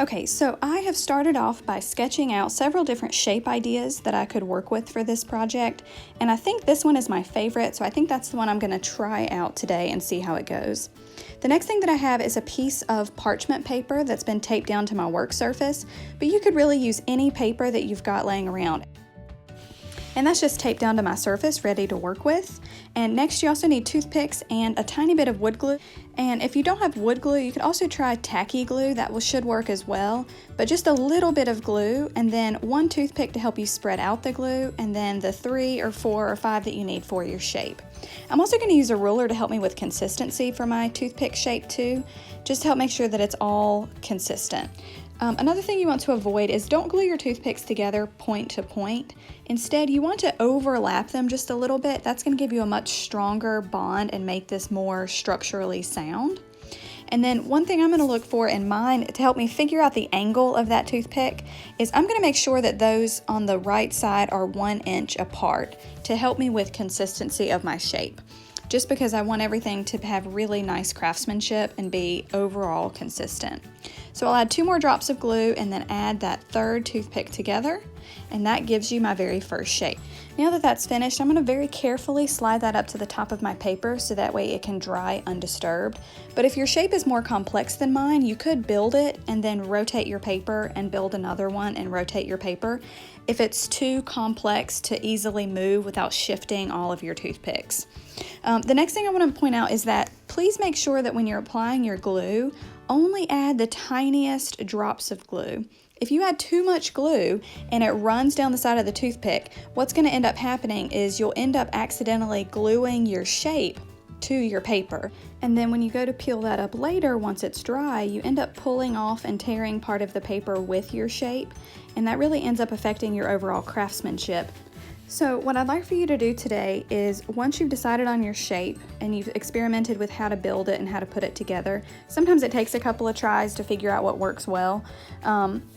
Okay, so I have started off by sketching out several different shape ideas that I could work with for this project, and I think this one is my favorite, so I think that's the one I'm going to try out today and see how it goes. The next thing that I have is a piece of parchment paper that's been taped down to my work surface, but you could really use any paper that you've got laying around. And that's just taped down to my surface, ready to work with. And next you also need toothpicks and a tiny bit of wood glue. And if you don't have wood glue, you could also try tacky glue. That should work as well, but just a little bit of glue, and then one toothpick to help you spread out the glue, and then the 3 or 4 or 5 that you need for your shape. I'm also going to use a ruler to help me with consistency for my toothpick shape too, just to help make sure that it's all consistent. Another thing you want to avoid is don't glue your toothpicks together point to point. Instead, you want to overlap them just a little bit. That's going to give you a much stronger bond and make this more structurally sound. And then one thing I'm going to look for in mine to help me figure out the angle of that toothpick is I'm going to make sure that those on the right side are 1 inch apart to help me with consistency of my shape. Just because I want everything to have really nice craftsmanship and be overall consistent. So I'll add 2 more drops of glue and then add that 3rd toothpick together, and that gives you my very first shape. Now that that's finished, I'm going to very carefully slide that up to the top of my paper so that way it can dry undisturbed. But if your shape is more complex than mine, you could build it and then rotate your paper and build another one and rotate your paper if it's too complex to easily move without shifting all of your toothpicks. The next thing I want to point out is that please make sure that when you're applying your glue, only add the tiniest drops of glue. If you add too much glue and it runs down the side of the toothpick, what's going to end up happening is you'll end up accidentally gluing your shape to your paper. And then when you go to peel that up later, once it's dry, you end up pulling off and tearing part of the paper with your shape, and that really ends up affecting your overall craftsmanship. So what I'd like for you to do today is, once you've decided on your shape and you've experimented with how to build it and how to put it together, sometimes it takes a couple of tries to figure out what works well,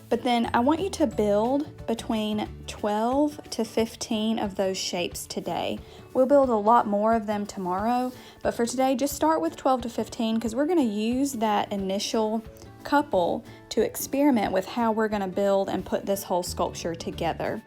but then I want you to build between 12 to 15 of those shapes today. We'll build a lot more of them tomorrow, but for today just start with 12 to 15 because we're going to use that initial couple to experiment with how we're going to build and put this whole sculpture together.